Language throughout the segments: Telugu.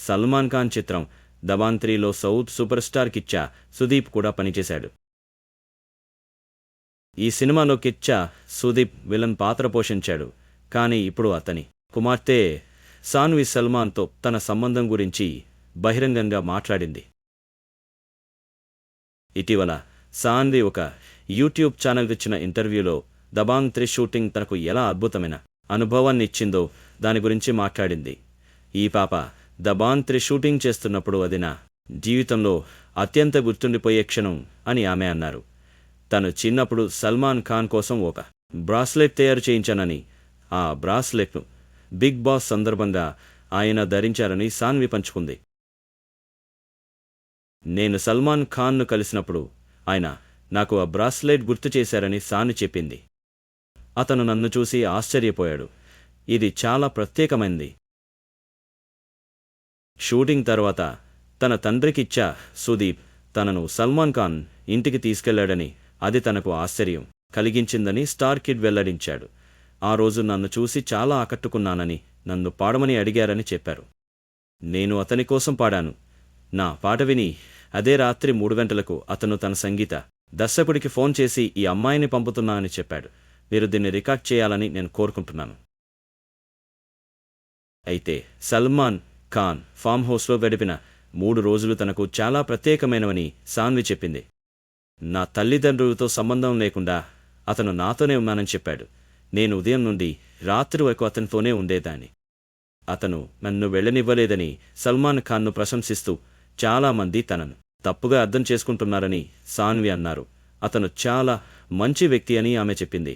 సల్మాన్ ఖాన్ చిత్రం దబాన్ 3లో south super star Kichcha Sudeep కూడా పనిచేశాడు. ఈ సినిమాలో కిచ్చా సుదీప్ విలన్ పాత్ర పోషించాడు. కానీ ఇప్పుడు అతని కుమార్తె సాన్వి సల్మాన్తో తన సంబంధం గురించి బహిరంగంగా మాట్లాడింది. ఇటీవల సాన్వి ఒక యూట్యూబ్ ఛానల్ ఇచ్చిన ఇంటర్వ్యూలో దబాంగ్ 3 షూటింగ్ తనకు ఎలా అద్భుతమైన అనుభవాన్ని ఇచ్చిందో దాని గురించి మాట్లాడింది. ఈ పాప దబాంగ్ 3 షూటింగ్ చేస్తున్నప్పుడు అది నా జీవితంలో అత్యంత గుర్తుండిపోయే క్షణం అని ఆమె అన్నారు. తను చిన్నప్పుడు సల్మాన్ ఖాన్ కోసం ఒక బ్రాస్లెట్ తయారు చేయించానని, ఆ బ్రాస్లెట్ను బిగ్ బాస్ సందర్భంగా ఆయన ధరించారని సాన్వి పంచుకుంది. నేను సల్మాన్ ఖాన్ను కలిసినప్పుడు ఆయన నాకు ఆ బ్రాస్లెట్ గుర్తు చేశారని సాన్వి చెప్పింది. అతను నన్ను చూసి ఆశ్చర్యపోయాడు. ఇది చాలా ప్రత్యేకమైంది. షూటింగ్ తర్వాత తన తండ్రికిచ్చా సుదీప్ తనను సల్మాన్ ఖాన్ ఇంటికి తీసుకెళ్లాడని, అది తనకు ఆశ్చర్యం కలిగించిందని స్టార్ కిడ్ వెల్లడించాడు. ఆ రోజు నన్ను చూసి చాలా ఆకట్టుకున్నానని, నన్ను పాడమని అడిగారని చెప్పారు. నేను అతని కోసం పాడాను. నా పాట విని అదే రాత్రి 3 గంటలకు అతను తన సంగీత దర్శకుడికి ఫోన్ చేసి ఈ అమ్మాయిని పంపుతున్నా అని చెప్పాడు. మీరు దీన్ని రికార్డ్ చేయాలని నేను కోరుకుంటున్నాను. అయితే సల్మాన్ ఖాన్ ఫామ్ హౌస్లో గడిపిన 3 రోజులు తనకు చాలా ప్రత్యేకమైనవని సాన్వి చెప్పింది. నా తల్లిదండ్రులతో సంబంధం లేకుండా అతను నాతోనే ఉన్నానని చెప్పాడు. నేను ఉదయం నుండి రాత్రి వరకు అతనితోనే ఉండేదాన్ని. అతను నన్ను వెళ్ళనివ్వలేదని సల్మాన్ ఖాన్ను ప్రశంసిస్తూ చాలామంది తనను తప్పుగా అర్థం చేసుకుంటున్నారని సాన్వి అన్నారు. అతను చాలా మంచి వ్యక్తి అని ఆమె చెప్పింది.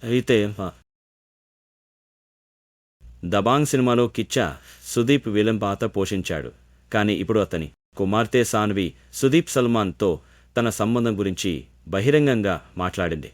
అయితే దబాంగ్ సినిమాలో కిచ్చా సుదీప్ విలన్ పాత్ర పోషించాడు. కానీ ఇప్పుడు అతని కుమార్తె సాన్వి సుదీప్ సల్మాన్తో తన సంబంధం గురించి బహిరంగంగా మాట్లాడింది.